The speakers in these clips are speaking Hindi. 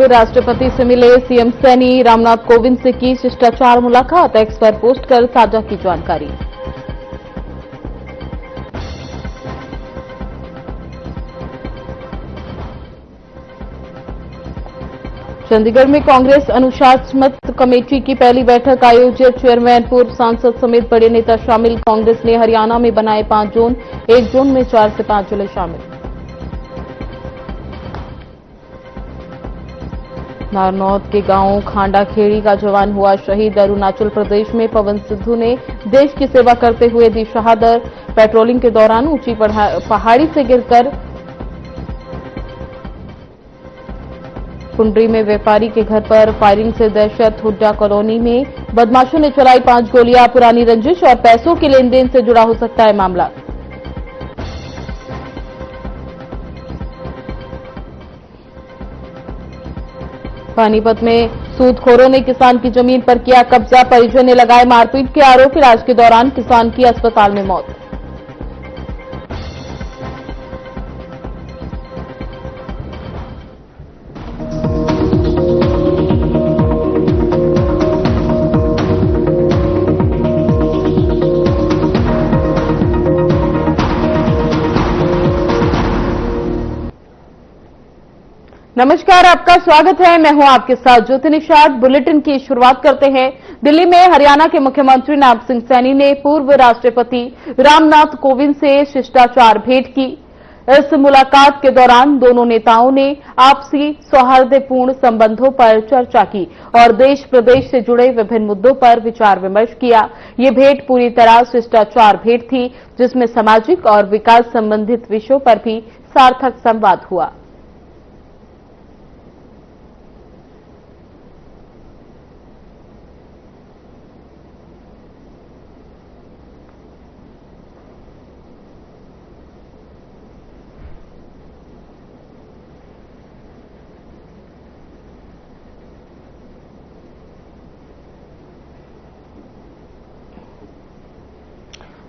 पूर्व राष्ट्रपति से मिले सीएम सैनी, रामनाथ कोविंद से की शिष्टाचार मुलाकात, एक्स पर पोस्ट कर साझा की जानकारी। चंडीगढ़ में कांग्रेस अनुशासनमत कमेटी की पहली बैठक आयोजित, चेयरमैन, पूर्व सांसद समेत बड़े नेता शामिल। कांग्रेस ने हरियाणा में बनाए 5 जोन, 1 जोन में 4 से 5 जिले शामिल। नारनौद के गांव खांडाखेड़ी का जवान हुआ शहीद, अरुणाचल प्रदेश में पवन सिद्धू ने देश की सेवा करते हुए दी शहादत। पेट्रोलिंग के दौरान ऊंची पहाड़ी से गिरकर कुंडरी में व्यापारी के घर पर फायरिंग से दहशत, हुड्डा कॉलोनी में बदमाशों ने चलाई 5 गोलियां, पुरानी रंजिश और पैसों के लेन देन से जुड़ा हो सकता है मामला। पानीपत में सूदखोरों ने किसान की जमीन पर किया कब्जा, परिजन ने लगाए मारपीट के आरोप, इलाज के दौरान किसान की अस्पताल में मौत। नमस्कार, आपका स्वागत है। मैं हूं आपके साथ ज्योति निषाद। बुलेटिन की शुरुआत करते हैं। दिल्ली में हरियाणा के मुख्यमंत्री नवाब सिंह सैनी ने पूर्व राष्ट्रपति रामनाथ कोविंद से शिष्टाचार भेंट की। इस मुलाकात के दौरान दोनों नेताओं ने आपसी सौहार्दपूर्ण संबंधों पर चर्चा की और देश प्रदेश से जुड़े विभिन्न मुद्दों पर विचार विमर्श किया। ये भेंट पूरी तरह शिष्टाचार भेंट थी, जिसमें सामाजिक और विकास संबंधित विषयों पर भी सार्थक संवाद हुआ।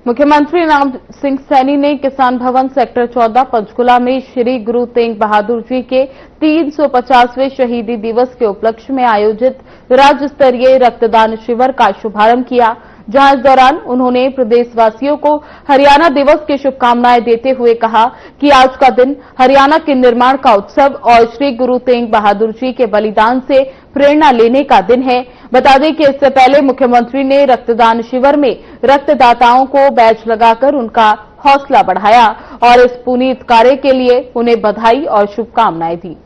मुख्यमंत्री नवाब सिंह सैनी ने किसान भवन सेक्टर 14 पंचकुला में श्री गुरु तेग बहादुर जी के 350वें शहीदी दिवस के उपलक्ष्य में आयोजित राज्य स्तरीय रक्तदान शिविर का शुभारंभ किया, जहां इस दौरान उन्होंने प्रदेशवासियों को हरियाणा दिवस की शुभकामनाएं देते हुए कहा कि आज का दिन हरियाणा के निर्माण का उत्सव और श्री गुरु तेग बहादुर जी के बलिदान से प्रेरणा लेने का दिन है। बता दें कि इससे पहले मुख्यमंत्री ने रक्तदान शिविर में रक्तदाताओं को बैच लगाकर उनका हौसला बढ़ाया और इस पुनीत कार्य के लिए उन्हें बधाई और शुभकामनाएं दी।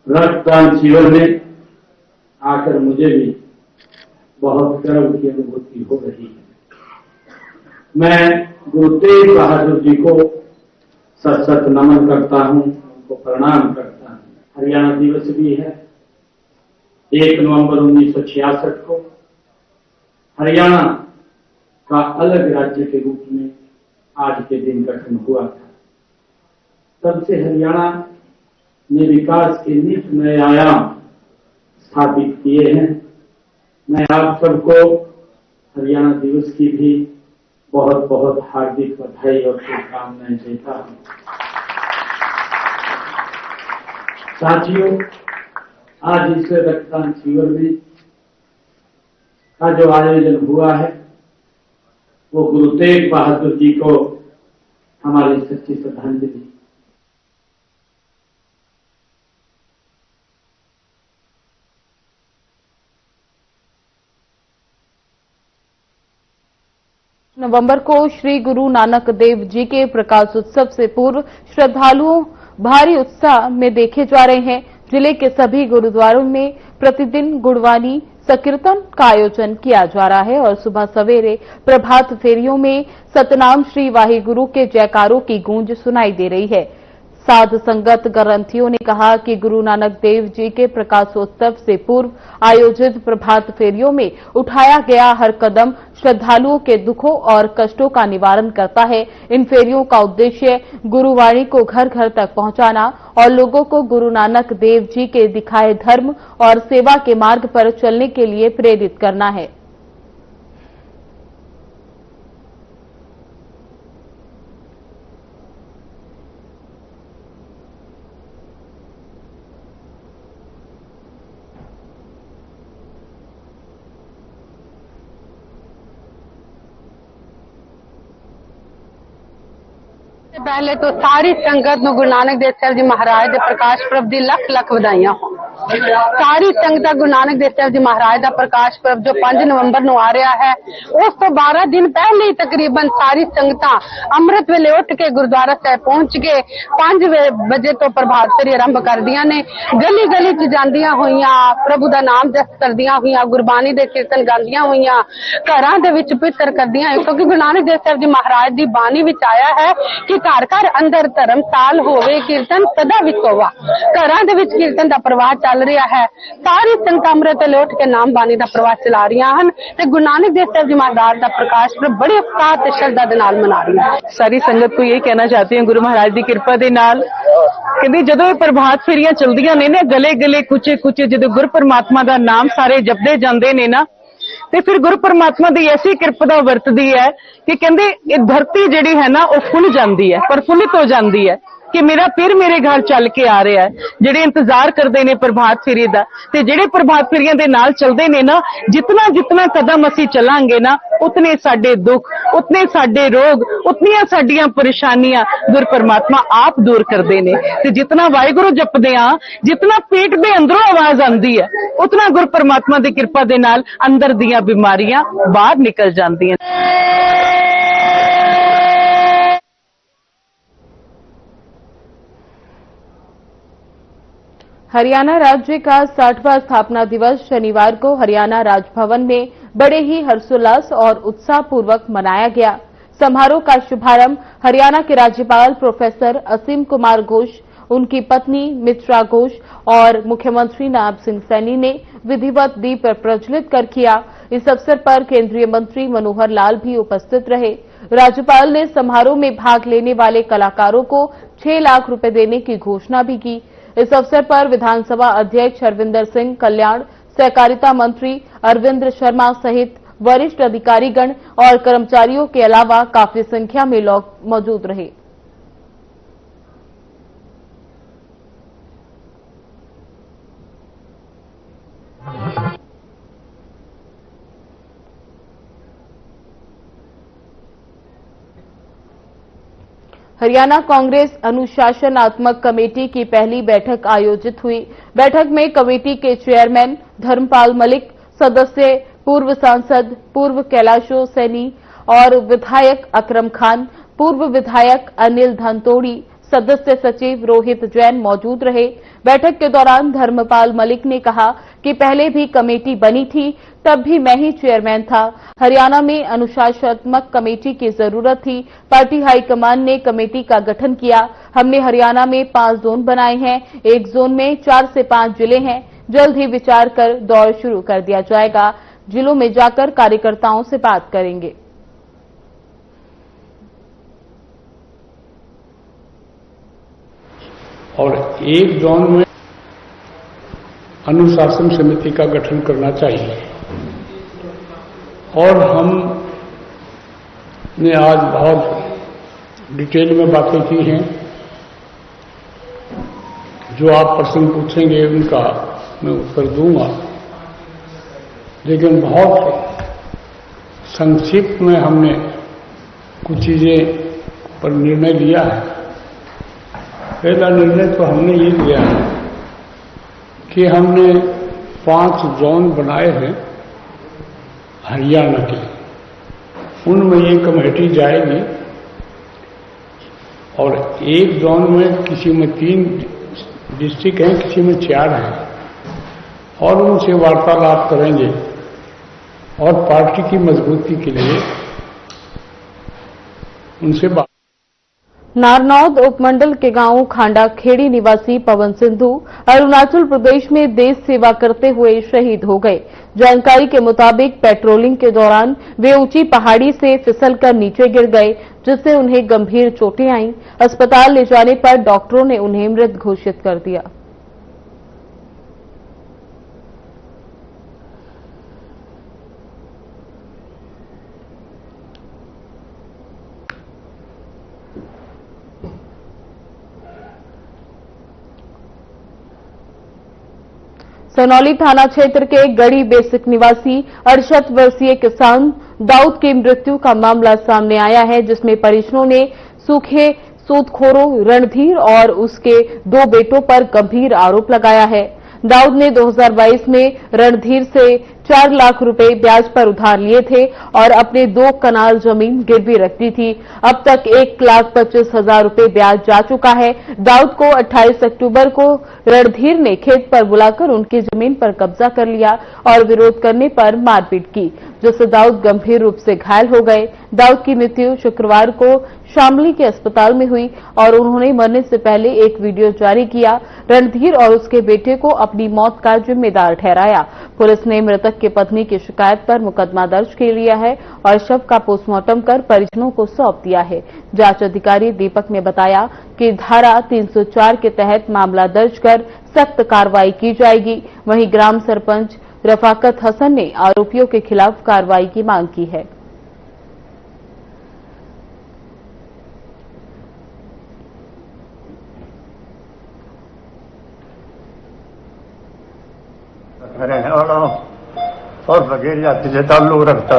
रक्तदान शिविर में आकर मुझे भी बहुत गर्व की अनुभूति हो रही है। मैं गुरु तेग बहादुर जी को सत सत नमन करता हूं, उनको प्रणाम करता हूं। हरियाणा दिवस भी है। 1 नवंबर 1966 को हरियाणा का अलग राज्य के रूप में आज के दिन गठन हुआ था। तब से हरियाणा ने विकास के नित नए आयाम स्थापित किए हैं। मैं आप सबको हरियाणा दिवस की भी बहुत बहुत हार्दिक बधाई और शुभकामनाएं देता हूं। साथियों, आज इस रक्तदान शिविर में का जो आयोजन हुआ है, वो गुरु तेग बहादुर जी को हमारी सच्ची श्रद्धांजलि। नवंबर को श्री गुरु नानक देव जी के प्रकाश उत्सव से पूर्व श्रद्धालुओं भारी उत्साह में देखे जा रहे हैं। जिले के सभी गुरुद्वारों में प्रतिदिन गुणवाणी संकीर्तन का आयोजन किया जा रहा है और सुबह सवेरे प्रभात फेरियों में सतनाम श्री वाहिगुरु के जयकारों की गूंज सुनाई दे रही है। साध संगत ग्रंथियों ने कहा कि गुरु नानक देव जी के प्रकाशोत्सव से पूर्व आयोजित प्रभात फेरियों में उठाया गया हर कदम श्रद्धालुओं के दुखों और कष्टों का निवारण करता है। इन फेरियों का उद्देश्य गुरुवाणी को घर घर तक पहुंचाना और लोगों को गुरु नानक देव जी के दिखाए धर्म और सेवा के मार्ग पर चलने के लिए प्रेरित करना है। पहले तो सारी संगत ਨੂੰ ਗੁਰੂ ਨਾਨਕ ਦੇਵ ਸਾਹਿਬ ਜੀ ਮਹਾਰਾਜ ਦੇ ਪ੍ਰਕਾਸ਼ ਪੁਰਬ ਦੀ ਲੱਖ ਲੱਖ ਵਧਾਈਆਂ ਹੋਣ। ਸਾਰੀ ਸੰਗਤਾਂ ਗੁਰੂ ਨਾਨਕ ਦੇਵ ਸਾਹਿਬ ਜੀ ਮਹਾਰਾਜ ਦਾ ਪ੍ਰਕਾਸ਼ ਪੁਰਬ ਜੋ 5 ਨਵੰਬਰ ਨੂੰ ਆ ਰਿਹਾ ਹੈ, ਉਸ ਤੋਂ 12 ਦਿਨ ਪਹਿਲੇ ਹੀ ਤਕਰੀਬਨ ਸਾਰੀ ਸੰਗਤਾਂ ਅੰਮ੍ਰਿਤ ਵੇਲੇ ਉੱਠ ਕੇ ਗੁਰਦੁਆਰਾ ਸਾਹਿਬ ਪਹੁੰਚ ਕੇ 5 ਵਜੇ ਤੋਂ ਪ੍ਰਭਾਤ ਫੇਰੀ ਆਰੰਭ ਕਰਦੀਆਂ ਨੇ। ਗਲੀ ਗਲੀ 'ਚ ਜਾਂਦੀਆਂ ਹੋਈਆਂ ਪ੍ਰਭੂ ਦਾ ਨਾਮ ਜਪ ਕਰਦੀਆਂ ਹੋਈਆਂ, ਗੁਰਬਾਣੀ ਦੇ ਕੀਰਤਨ ਗਾਉਂਦੀਆਂ ਹੋਈਆਂ, ਘਰਾਂ ਦੇ ਵਿੱਚ ਪਿੱਤਰ ਕਰਦੀਆਂ, ਕਿਉਂਕਿ ਗੁਰੂ ਨਾਨਕ ਦੇਵ ਸਾਹਿਬ ਜੀ ਮਹਾਰਾਜ ਦੀ ਬਾਣੀ ਵਿੱਚ ਆਇਆ ਹੈ ਕਿ घर घर अंदर धर्मशाल होवे कीर्तन सदा विच होवा। घरां दे विच कीर्तन दा प्रवाह चल रहा है। सारी संगत अमृत वेले उठ के नाम बानी दा प्रवाह चला रही हैं ते गुरु नानक देव साहब जी महाराज दा प्रकाश पुरब बड़े उत्साह ते श्रद्धा दे नाल मना रही है। सारी संगत को यही कहना चाहती हूँ गुरु महाराज की कृपा दे नाल कहते जदों प्रभात फेरियां चलदियां ने ना, गले गले कुचे कुचे जदों गुरु परमात्मा दा नाम सारे जपदे जांदे ने ना, ते फिर गुरु परमात्मा दी ऐसी कृपा वरतदी है कि कहंदे ये धरती जिहड़ी है ना वो फुल जांदी है, प्रफुल्लित हो जांदी है कि मेरा फिर मेरे घर चल के आ रहा है। जिहड़े इंतजार करते ने प्रभात फेरी दा ते जिहड़े प्रभात फेरियां दे नाल चलदे ने ना, जितना जितना कदम असीं चलांगे ना उतने साडे दुख, उतने साडे रोग, उतनियां साडियां परेशानियां गुरु परमात्मा आप दूर करदे ने। ते जितना वाहिगुरू जपदे आ, जितना पेट दे अंदरों आवाज आंदी है, उतना गुरु परमात्मा दी कृपा दे नाल अंदर दियां बीमारियां बाहर निकल जांदियां। हरियाणा राज्य का 60वां स्थापना दिवस शनिवार को हरियाणा राजभवन में बड़े ही हर्षोल्लास और उत्साह पूर्वक मनाया गया। समारोह का शुभारंभ हरियाणा के राज्यपाल प्रोफेसर असीम कुमार घोष, उनकी पत्नी मित्रा घोष और मुख्यमंत्री नायब सिंह सैनी ने विधिवत दीप प्रज्वलित कर किया। इस अवसर पर केंद्रीय मंत्री मनोहर लाल भी उपस्थित रहे। राज्यपाल ने समारोह में भाग लेने वाले कलाकारों को 6 लाख रुपए देने की घोषणा भी की। इस अवसर पर विधानसभा अध्यक्ष हरविंदर सिंह, कल्याण सहकारिता मंत्री अरविंद शर्मा सहित वरिष्ठ अधिकारीगण और कर्मचारियों के अलावा काफी संख्या में लोग मौजूद रहे। हरियाणा कांग्रेस अनुशासनात्मक कमेटी की पहली बैठक आयोजित हुई। बैठक में कमेटी के चेयरमैन धर्मपाल मलिक, सदस्य पूर्व सांसद पूर्व कैलाशो सैनी और विधायक अकरम खान, पूर्व विधायक अनिल धनतोड़ी, सदस्य सचिव रोहित जैन मौजूद रहे। बैठक के दौरान धर्मपाल मलिक ने कहा कि पहले भी कमेटी बनी थी, तब भी मैं ही चेयरमैन था। हरियाणा में अनुशासनात्मक कमेटी की जरूरत थी। पार्टी हाईकमान ने कमेटी का गठन किया। हमने हरियाणा में 5 जोन बनाए हैं। एक जोन में 4 से 5 जिले हैं। जल्द ही विचार कर दौर शुरू कर दिया जाएगा। जिलों में जाकर कार्यकर्ताओं से बात करेंगे। और एक जोन में अनुशासन समिति का गठन करना चाहिए। और हम ने आज बहुत डिटेल में बातें की हैं। जो आप प्रश्न पूछेंगे उनका मैं उत्तर दूंगा, लेकिन बहुत संक्षिप्त में हमने कुछ चीजें पर निर्णय लिया है। पहला निर्णय तो हमने ये लिया है कि हमने 5 जोन बनाए हैं हरियाणा के, उनमें ये कमेटी जाएगी और एक जोन में किसी में 3 डिस्ट्रिक्ट हैं, किसी में 4 हैं, और उनसे वार्तालाप करेंगे और पार्टी की मजबूती के लिए उनसे बात। नारनौद उपमंडल के गांव खांडा खेड़ी निवासी पवन सिंधु अरुणाचल प्रदेश में देश सेवा करते हुए शहीद हो गए। जानकारी के मुताबिक पेट्रोलिंग के दौरान वे ऊंची पहाड़ी से फिसलकर नीचे गिर गए, जिससे उन्हें गंभीर चोटें आईं। अस्पताल ले जाने पर डॉक्टरों ने उन्हें मृत घोषित कर दिया। सनौली थाना क्षेत्र के गढ़ी बेसिक निवासी 68 वर्षीय किसान दाऊद की मृत्यु का मामला सामने आया है, जिसमें परिजनों ने सूखे सूदखोरों रणधीर और उसके 2 बेटों पर गंभीर आरोप लगाया है। दाऊद ने 2022 में रणधीर से 4 लाख रुपए ब्याज पर उधार लिए थे और अपने 2 कनाल जमीन गिरवी रख दी थी। अब तक 1,25,000 रुपए ब्याज जा चुका है। दाऊद को 28 अक्टूबर को रणधीर ने खेत पर बुलाकर उनकी जमीन पर कब्जा कर लिया और विरोध करने पर मारपीट की, जिससे दाऊद गंभीर रूप से घायल हो गए। दाऊद की मृत्यु शुक्रवार को शामली के अस्पताल में हुई और उन्होंने मरने से पहले एक वीडियो जारी किया। रणधीर और उसके बेटे को अपनी मौत का जिम्मेदार ठहराया। पुलिस ने मृतक की पत्नी की शिकायत पर मुकदमा दर्ज कर लिया है और शव का पोस्टमार्टम कर परिजनों को सौंप दिया है। जांच अधिकारी दीपक ने बताया कि धारा 304 के तहत मामला दर्ज कर सख्त कार्रवाई की जाएगी। वहीं ग्राम सरपंच रफाकत हसन ने आरोपियों के खिलाफ कार्रवाई की मांग की है। और फकीर जाति से ताल्लुक रखता।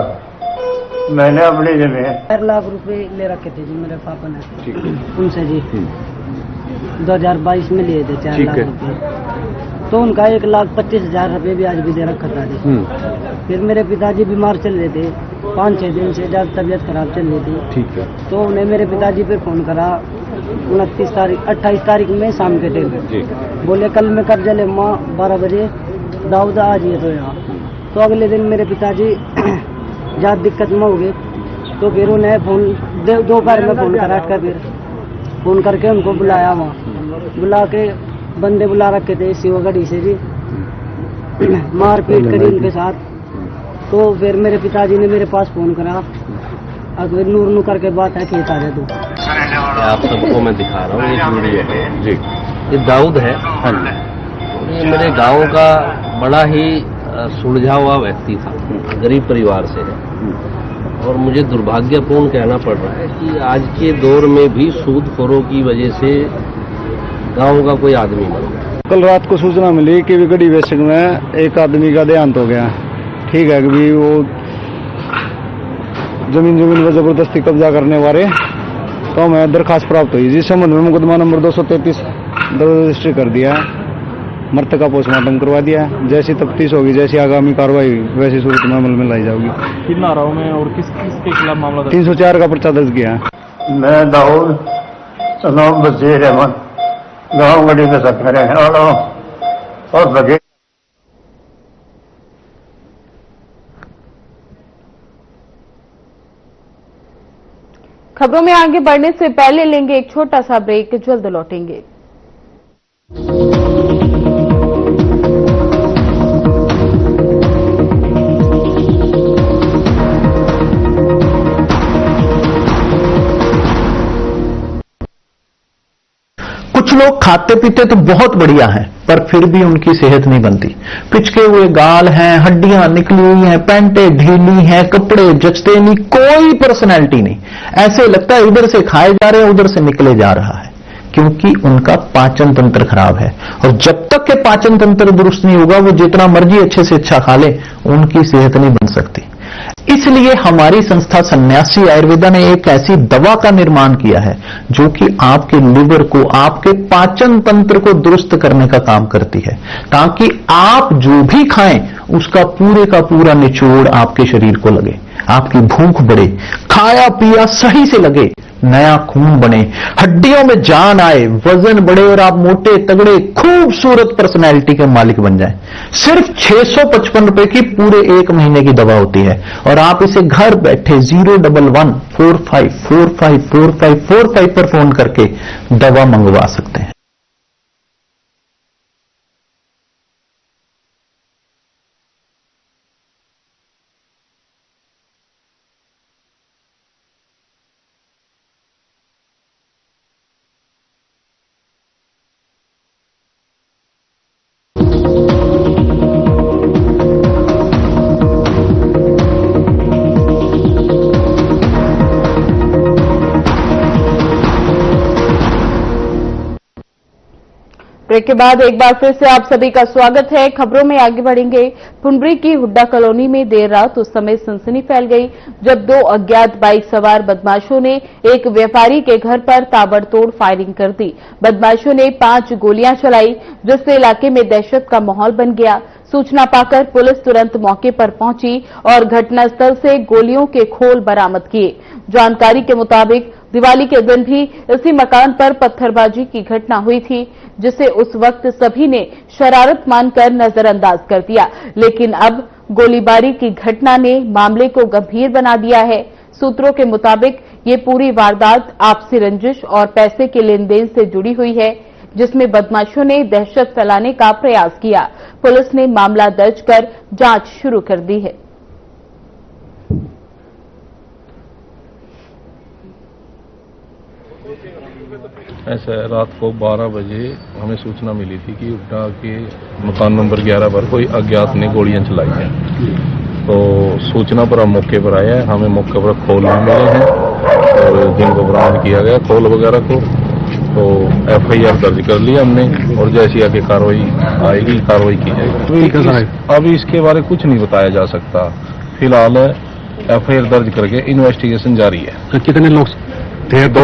मैंने अपनी जमीन 4 लाख रुपए ले रखे थे जी मेरे पापा ने उनसे जी 2022 में लिए थे 4 लाख रुपए। तो उनका 1,25,000 रुपए भी आज भी दे रखा था जी। फिर मेरे पिताजी बीमार चल रहे थे, 5-6 दिन से ज्यादा तबीयत खराब चल रही थी। ठीक है। तो उन्हें मेरे पिताजी पे फोन करा 28 तारीख में शाम के टाइम, बोले कल मैं कर जले माँ 12 बजे दाऊद आ जाइए तो यहाँ। तो अगले दिन मेरे पिताजी ज्यादा दिक्कत में हो गए, तो फिर उन्हें फोन दोपहर में फोन करा कर फिर फोन करके उनको बुलाया। वहाँ बुला के बंदे बुला रखे थे शिवगढ़ी से जी, मारपीट करी उनके साथ। तो फिर मेरे पिताजी ने मेरे पास फोन करा, अगर नूर करके बात है खेत आ जाए तो। आप सबको मैं दिखा रहा हूँ, ये वीडियो है जी, ये दाऊद है। हाँ जी, ये मेरे गांव का बड़ा ही सुलझा हुआ व्यक्ति था, गरीब परिवार से है और मुझे दुर्भाग्यपूर्ण कहना पड़ रहा है कि आज के दौर में भी सूदखोरों की वजह से गांव का कोई आदमी मर गया। कल रात को सूचना मिली कि गड़ी बेसिक में एक आदमी का देहांत हो गया। ठीक है कि वो जमीन पर जबरदस्ती कब्जा करने वाले, तो हमें दरखास्त प्राप्त हुई जिस संबंध में मुकदमा नंबर 233 रजिस्टर कर दिया, मृतक का पोस्टमार्टम करवा दिया। जैसी तफ्तीश होगी, जैसी आगामी कार्रवाई वैसी सूरत में अमल में लाई जाएगी। किन नाराओं में और किसके खिलाफ मामला 304 का पर्चा दर्ज किया है। मैं दाऊद सनाम बशीर अहमद गाँव गढ़ी के सफर है और बगे। खबरों में आगे बढ़ने से पहले लेंगे एक छोटा सा ब्रेक, जल्द लौटेंगे। कुछ लोग खाते पीते तो बहुत बढ़िया हैं, पर फिर भी उनकी सेहत नहीं बनती। पिचके हुए गाल हैं, हड्डियां निकली हुई हैं, पैंटें ढीली हैं, कपड़े जचते नहीं, कोई पर्सनैलिटी नहीं। ऐसे लगता है इधर से खाए जा रहे हैं, उधर से निकले जा रहा है, क्योंकि उनका पाचन तंत्र खराब है। और जब तक के पाचन तंत्र दुरुस्त नहीं होगा, वो जितना मर्जी अच्छे से अच्छा खा ले, उनकी सेहत नहीं बन सकती। इसलिए हमारी संस्था सन्यासी आयुर्वेदा ने एक ऐसी दवा का निर्माण किया है जो कि आपके लिवर को, आपके पाचन तंत्र को दुरुस्त करने का काम करती है, ताकि आप जो भी खाएं उसका पूरे का पूरा निचोड़ आपके शरीर को लगे, आपकी भूख बढ़े, खाया पिया सही से लगे, नया खून बने, हड्डियों में जान आए, वजन बढ़े और आप मोटे तगड़े खूबसूरत पर्सनैलिटी के मालिक बन जाएं। सिर्फ 655 रुपए की पूरे 1 महीने की दवा होती है और आप इसे घर बैठे 01145454545 पर फोन करके दवा मंगवा सकते हैं। ब्रेक के बाद एक बार फिर से आप सभी का स्वागत है। खबरों में आगे बढ़ेंगे। पुंडरी की हुड्डा कॉलोनी में देर रात उस समय सनसनी फैल गई जब दो अज्ञात बाइक सवार बदमाशों ने एक व्यापारी के घर पर ताबड़तोड़ फायरिंग कर दी। बदमाशों ने 5 गोलियां चलाई जिससे इलाके में दहशत का माहौल बन गया। सूचना पाकर पुलिस तुरंत मौके पर पहुंची और घटनास्थल से गोलियों के खोल बरामद किए। जानकारी के मुताबिक दिवाली के दिन भी इसी मकान पर पत्थरबाजी की घटना हुई थी जिसे उस वक्त सभी ने शरारत मानकर नजरअंदाज कर दिया, लेकिन अब गोलीबारी की घटना ने मामले को गंभीर बना दिया है। सूत्रों के मुताबिक ये पूरी वारदात आपसी रंजिश और पैसे के लेन देन से जुड़ी हुई है जिसमें बदमाशों ने दहशत फैलाने का प्रयास किया। पुलिस ने मामला दर्ज कर जांच शुरू कर दी है। ऐसा है, रात को 12 बजे हमें सूचना मिली थी कि हुड्डा के मकान नंबर 11 पर कोई अज्ञात ने गोलियां चलाई हैं। तो सूचना पर हम मौके पर आए हैं। हमें मौके पर खोल मिले हैं और जिनको बरामद किया गया खोल वगैरह को, तो FIR दर्ज कर लिया हमने और जैसी आगे कार्रवाई आएगी कार्रवाई की जाएगी। अभी इसके बारे कुछ नहीं बताया जा सकता। फिलहाल FIR दर्ज करके इन्वेस्टिगेशन जारी है। तो कितने लोग थे? दो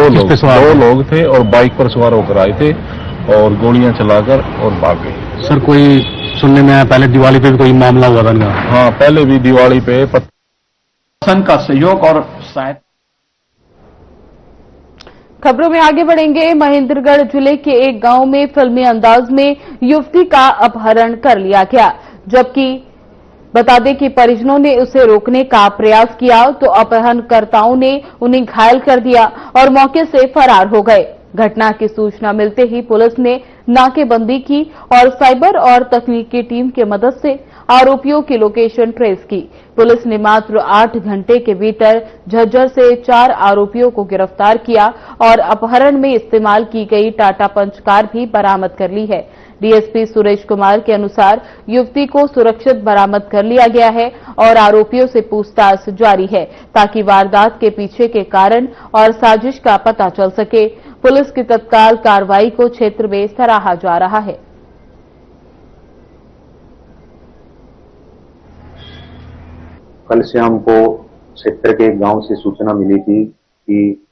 लोग थे और बाइक पर सवार होकर आए थे और गोलियां चलाकर और भाग गए। सर, कोई सुनने में आया पहले दिवाली पे भी कोई मामला हुआ था इनका? हाँ, पहले भी दिवाली पे प्रशासन का सहयोग और सहायता। खबरों में आगे बढ़ेंगे। महेंद्रगढ़ जिले के एक गांव में फिल्मी अंदाज में युवती का अपहरण कर लिया गया, जबकि बता दें कि परिजनों ने उसे रोकने का प्रयास किया तो अपहरणकर्ताओं ने उन्हें घायल कर दिया और मौके से फरार हो गए। घटना की सूचना मिलते ही पुलिस ने नाकेबंदी की और साइबर और तकनीकी टीम की मदद से आरोपियों की लोकेशन ट्रेस की। पुलिस ने मात्र 8 घंटे के भीतर झज्जर से 4 आरोपियों को गिरफ्तार किया और अपहरण में इस्तेमाल की गई टाटा पंच कार भी बरामद कर ली है। डीएसपी सुरेश कुमार के अनुसार युवती को सुरक्षित बरामद कर लिया गया है और आरोपियों से पूछताछ जारी है ताकि वारदात के पीछे के कारण और साजिश का पता चल सके। पुलिस की तत्काल कार्रवाई को क्षेत्र में सराहा जा रहा है। कल शाम को क्षेत्र के गांव से सूचना मिली थी कि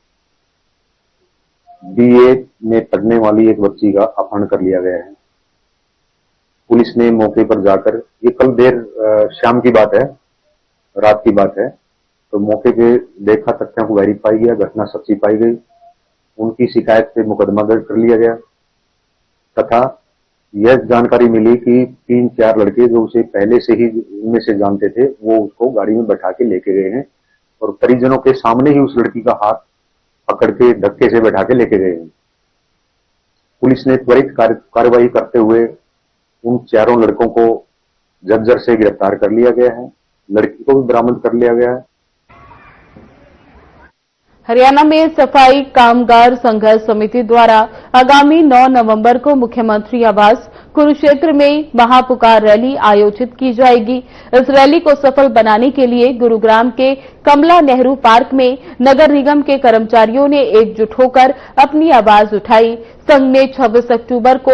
BA में पढ़ने वाली एक बच्ची का अपहरण कर लिया गया है। पुलिस ने मौके पर जाकर, ये कल देर शाम की बात है, रात की बात है, तो मौके पे देखा, तथ्यों को वेरीफाई किया, घटना सच्ची पाई गई। उनकी शिकायत पे मुकदमा दर्ज कर लिया गया तथा यह जानकारी मिली कि 3-4 लड़के जो उसे पहले से ही उनमें से जानते थे वो उसको गाड़ी में बैठा के लेके गए हैं और परिजनों के सामने ही उस लड़की का हाथ पकड़ के धक्के से बैठा के लेके गए हैं। पुलिस ने त्वरित कार्रवाई करते हुए उन 4 लड़कों को झज्जर से गिरफ्तार कर लिया गया है। लड़की को भी बरामद कर लिया गया है। हरियाणा में सफाई कामगार संघर्ष समिति द्वारा आगामी 9 नवंबर को मुख्यमंत्री आवास कुरुक्षेत्र में महापुकार रैली आयोजित की जाएगी। इस रैली को सफल बनाने के लिए गुरुग्राम के कमला नेहरू पार्क में नगर निगम के कर्मचारियों ने एकजुट होकर अपनी आवाज उठाई। संघ ने 26 अक्टूबर को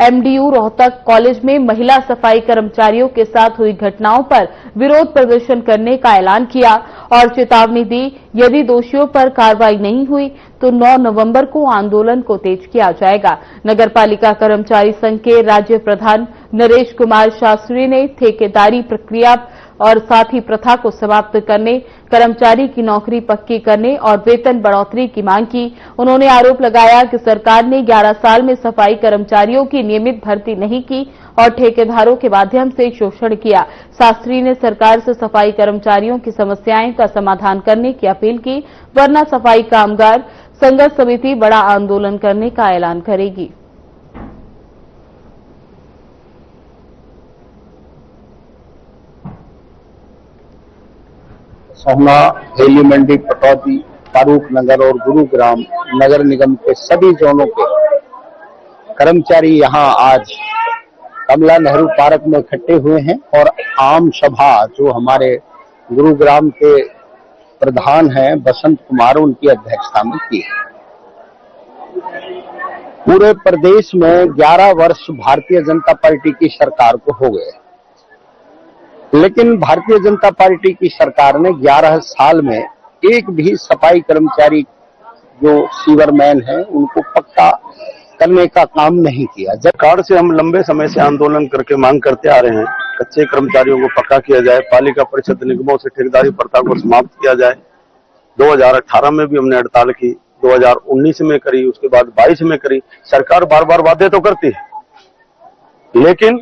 MDU रोहतक कॉलेज में महिला सफाई कर्मचारियों के साथ हुई घटनाओं पर विरोध प्रदर्शन करने का ऐलान किया और चेतावनी दी, यदि दोषियों पर कार्रवाई नहीं हुई तो 9 नवंबर को आंदोलन को तेज किया जाएगा। नगरपालिका कर्मचारी संघ के राज्य प्रधान नरेश कुमार शास्त्री ने ठेकेदारी प्रक्रिया और साथ ही प्रथा को समाप्त करने, कर्मचारी की नौकरी पक्की करने और वेतन बढ़ोतरी की मांग की। उन्होंने आरोप लगाया कि सरकार ने 11 साल में सफाई कर्मचारियों की नियमित भर्ती नहीं की और ठेकेदारों के माध्यम से शोषण किया। शास्त्री ने सरकार से सफाई कर्मचारियों की समस्याएं का समाधान करने की अपील की, वरना सफाई कामगार संघर्ष समिति बड़ा आंदोलन करने का ऐलान करेगी। सोहना, हेली मंडी, पटौदी, फारूक नगर और गुरुग्राम नगर निगम के सभी जोनों के कर्मचारी यहां आज कमला नेहरू पार्क में इकट्ठे हुए हैं और आम सभा जो हमारे गुरुग्राम के प्रधान हैं बसंत कुमार, उनकी अध्यक्षता में की है। पूरे प्रदेश में 11 वर्ष भारतीय जनता पार्टी की सरकार को हो गए, लेकिन भारतीय जनता पार्टी की सरकार ने 11 साल में एक भी सफाई कर्मचारी जो सीवरमैन है उनको पक्का करने का काम नहीं किया। सरकार से हम लंबे समय से आंदोलन करके मांग करते आ रहे हैं, कच्चे कर्मचारियों को पक्का किया जाए, पालिका परिषद निगमों से ठेकेदारी प्रथा को समाप्त किया जाए। 2018 में भी हमने हड़ताल की, 2019 में करी, उसके बाद 22 में करी। सरकार बार बार वादे तो करती है, लेकिन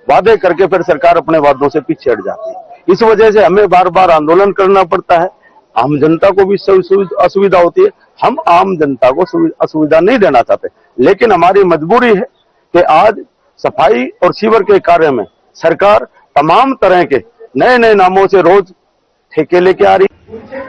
वादे करके फिर सरकार अपने वादों से पीछे हट जाती है। इस वजह से हमें बार बार आंदोलन करना पड़ता है। आम जनता को भी असुविधा होती है। हम आम जनता को असुविधा नहीं देना चाहते, लेकिन हमारी मजबूरी है कि आज सफाई और सीवर के कार्य में सरकार तमाम तरह के नए नए नामों से रोज ठेके लेके आ रही है।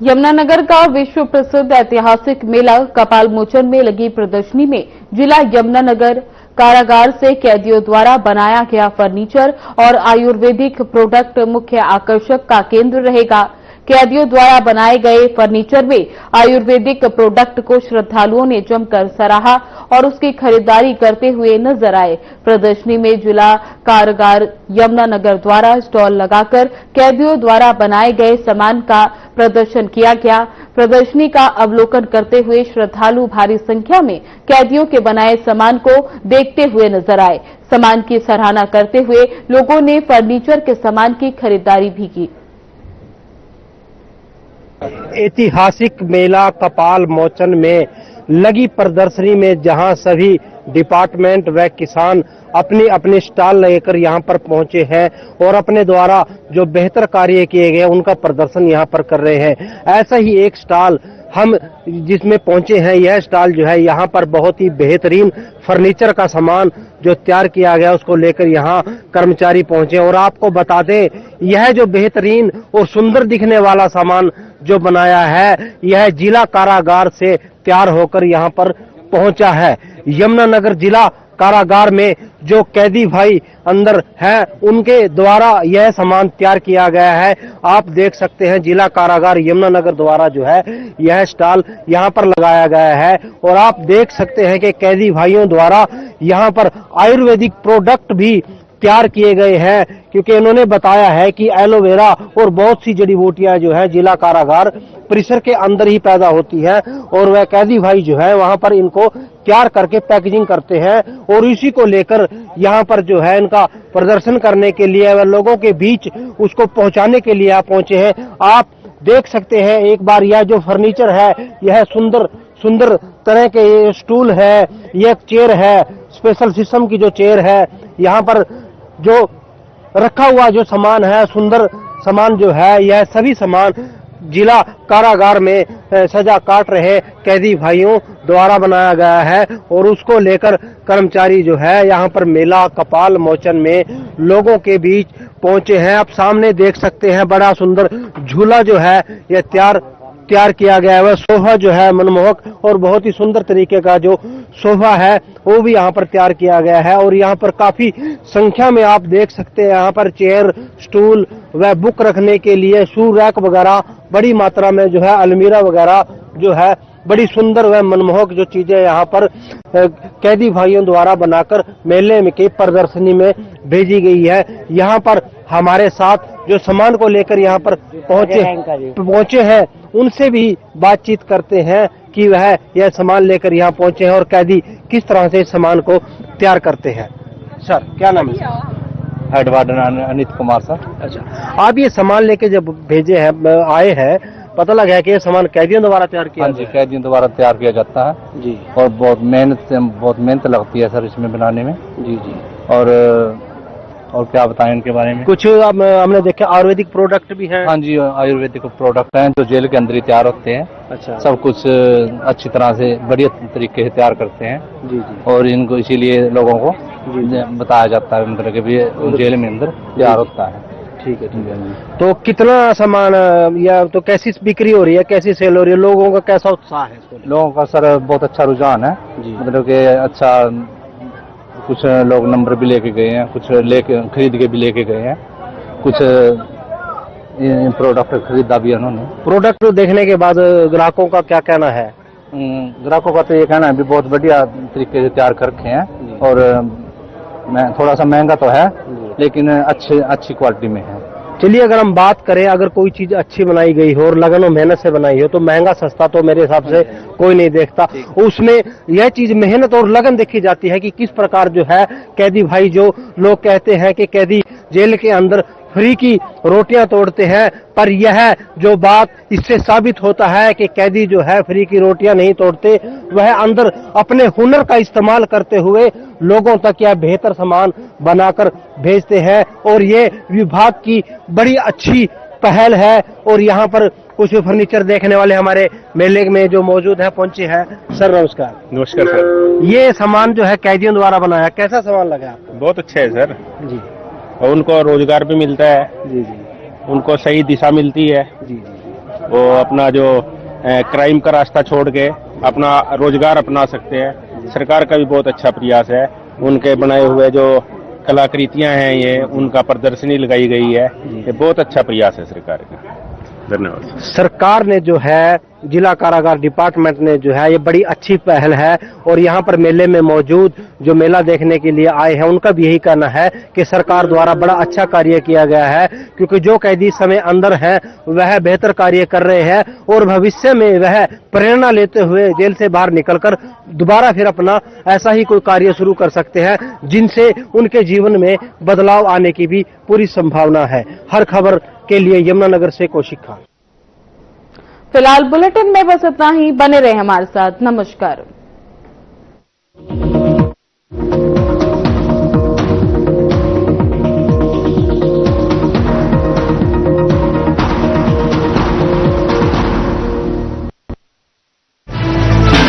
यमुनानगर का विश्व प्रसिद्ध ऐतिहासिक मेला कपाल मोचन में लगी प्रदर्शनी में जिला यमुनानगर कारागार से कैदियों द्वारा बनाया गया फर्नीचर और आयुर्वेदिक प्रोडक्ट मुख्य आकर्षक का केंद्र रहेगा। कैदियों द्वारा बनाए गए फर्नीचर में आयुर्वेदिक प्रोडक्ट को श्रद्धालुओं ने जमकर सराहा और उसकी खरीदारी करते हुए नजर आए। प्रदर्शनी में जिला कारागार यमुनानगर द्वारा स्टॉल लगाकर कैदियों द्वारा बनाए गए सामान का प्रदर्शन किया गया। प्रदर्शनी का अवलोकन करते हुए श्रद्धालु भारी संख्या में कैदियों के बनाए सामान को देखते हुए नजर आए। सामान की सराहना करते हुए लोगों ने फर्नीचर के सामान की खरीदारी भी की। ऐतिहासिक मेला कपाल मोचन में लगी प्रदर्शनी में जहां सभी डिपार्टमेंट व किसान अपनी अपनी स्टॉल लेकर यहां पर पहुंचे हैं और अपने द्वारा जो बेहतर कार्य किए गए उनका प्रदर्शन यहां पर कर रहे हैं। ऐसा ही एक स्टॉल हम जिसमें पहुंचे हैं, यह स्टॉल जो है यहाँ पर बहुत ही बेहतरीन फर्नीचर का सामान जो तैयार किया गया उसको लेकर यहाँ कर्मचारी पहुंचे। और आपको बता दें, यह जो बेहतरीन और सुंदर दिखने वाला सामान जो बनाया है यह जिला कारागार से तैयार होकर यहाँ पर पहुंचा है। यमुनानगर जिला कारागार में जो कैदी भाई अंदर हैं उनके द्वारा यह सामान तैयार किया गया है। आप देख सकते हैं जिला कारागार यमुनानगर द्वारा जो है यह स्टॉल यहाँ पर लगाया गया है और आप देख सकते हैं कि कैदी भाइयों द्वारा यहाँ पर आयुर्वेदिक प्रोडक्ट भी तैयार किए गए हैं, क्योंकि इन्होंने बताया है कि एलोवेरा और बहुत सी जड़ी बूटियां जो है जिला कारागार परिसर के अंदर ही पैदा होती है और वह कैदी भाई जो है वहां पर इनको तैयार करके पैकेजिंग करते हैं और इसी को लेकर यहाँ पर जो है इनका प्रदर्शन करने के लिए वह लोगों के बीच उसको पहुंचाने के लिए आप पहुंचे हैं। आप देख सकते हैं एक बार यह जो फर्नीचर है यह सुंदर सुंदर तरह के ये स्टूल है, यह एक चेयर है, स्पेशल सिस्टम की जो चेयर है, यहाँ पर जो रखा हुआ जो सामान है सुंदर सामान जो है यह सभी सामान जिला कारागार में सजा काट रहे कैदी भाइयों द्वारा बनाया गया है और उसको लेकर कर्मचारी जो है यहाँ पर मेला कपाल मोचन में लोगों के बीच पहुंचे हैं। आप सामने देख सकते हैं बड़ा सुंदर झूला जो है यह तैयार किया गया है। वह सोफा जो है मनमोहक और बहुत ही सुंदर तरीके का जो सोफा है वो भी यहाँ पर तैयार किया गया है और यहाँ पर काफी संख्या में आप देख सकते हैं यहाँ पर चेयर, स्टूल व बुक रखने के लिए शू रैक वगैरह बड़ी मात्रा में जो है अलमीरा वगैरह जो है बड़ी सुंदर व मनमोहक जो चीजें यहाँ पर कैदी भाइयों द्वारा बनाकर मेले में की प्रदर्शनी में भेजी गई है। यहाँ पर हमारे साथ जो सामान को लेकर यहाँ पर पहुंचे हैं उनसे भी बातचीत करते हैं कि वह यह सामान लेकर यहाँ पहुंचे हैं और कैदी किस तरह से इस सामान को तैयार करते हैं। सर क्या नाम है? Head warden Anit Kumar sir. अच्छा, आप ये सामान लेके जब भेजे हैं आए हैं पता लगा है कि ये सामान कैदियों द्वारा तैयार किया? हाँ जी, कैदियों द्वारा तैयार किया जाता है जी और बहुत मेहनत लगती है सर इसमें बनाने में। जी जी। और क्या बताएं इनके बारे में? कुछ हमने देखा आयुर्वेदिक प्रोडक्ट भी हैं। हाँ जी, आयुर्वेदिक प्रोडक्ट हैं जो जेल के अंदर ही तैयार होते हैं। अच्छा। सब कुछ अच्छी तरह से बढ़िया तरीके से तैयार करते हैं। जी जी। और इनको इसीलिए लोगों को बताया जाता है मतलब कि जेल में अंदर तैयार होता है। ठीक है ठीक है। तो कितना सामान या तो कैसी बिक्री हो रही है, कैसी सेल हो रही है, लोगों का कैसा उत्साह है? लोगों का सर बहुत अच्छा रुझान है मतलब कि अच्छा, कुछ लोग नंबर भी लेके गए हैं, कुछ लेके खरीद के भी लेके गए हैं कुछ प्रोडक्ट खरीदा भी उन्होंने। प्रोडक्ट देखने के बाद ग्राहकों का क्या कहना है? ग्राहकों का तो ये कहना है भी बहुत बढ़िया तरीके से तैयार कर रखे हैं और मैं थोड़ा सा महंगा तो है लेकिन अच्छी क्वालिटी में है। चलिए, अगर हम बात करें, अगर कोई चीज अच्छी बनाई गई हो और लगन और मेहनत से बनाई हो तो महंगा सस्ता तो मेरे हिसाब से कोई नहीं देखता। उसमें यह चीज मेहनत और लगन देखी जाती है कि किस प्रकार जो है कैदी भाई, जो लोग कहते हैं कि कैदी जेल के अंदर फ्री की रोटियां तोड़ते हैं, पर यह जो बात इससे साबित होता है कि कैदी जो है फ्री की रोटियां नहीं तोड़ते, वह अंदर अपने हुनर का इस्तेमाल करते हुए लोगों तक यह बेहतर सामान बनाकर भेजते हैं और ये विभाग की बड़ी अच्छी पहल है। और यहाँ पर कुछ फर्नीचर देखने वाले हमारे मेले में जो मौजूद है पहुंचे हैं। सर नमस्कार। नमस्कार सर। ये सामान जो है कैदियों द्वारा बनाया, कैसा सामान लगा आपको? बहुत अच्छा है सर जी। और उनको रोजगार भी मिलता है जी जी, उनको सही दिशा मिलती है जी। वो अपना जो क्राइम का रास्ता छोड़ के अपना रोजगार अपना सकते हैं। सरकार का भी बहुत अच्छा प्रयास है। उनके बनाए हुए जो कलाकृतियां हैं ये उनका प्रदर्शनी लगाई गई है, ये बहुत अच्छा प्रयास है सरकार का। धन्यवाद। सरकार ने जो है, जिला कारागार डिपार्टमेंट ने जो है, ये बड़ी अच्छी पहल है और यहाँ पर मेले में मौजूद जो मेला देखने के लिए आए हैं उनका भी यही कहना है कि सरकार द्वारा बड़ा अच्छा कार्य किया गया है, क्योंकि जो कैदी समय अंदर हैं वह बेहतर कार्य कर रहे हैं और भविष्य में वह प्रेरणा लेते हुए जेल से बाहर निकलकर दोबारा फिर अपना ऐसा ही कोई कार्य शुरू कर सकते हैं जिनसे उनके जीवन में बदलाव आने की भी पूरी संभावना है। हर खबर के लिए यमुनानगर से कौशिक खान। फिलहाल बुलेटिन में बस इतना ही। बने रहे हमारे साथ। नमस्कार।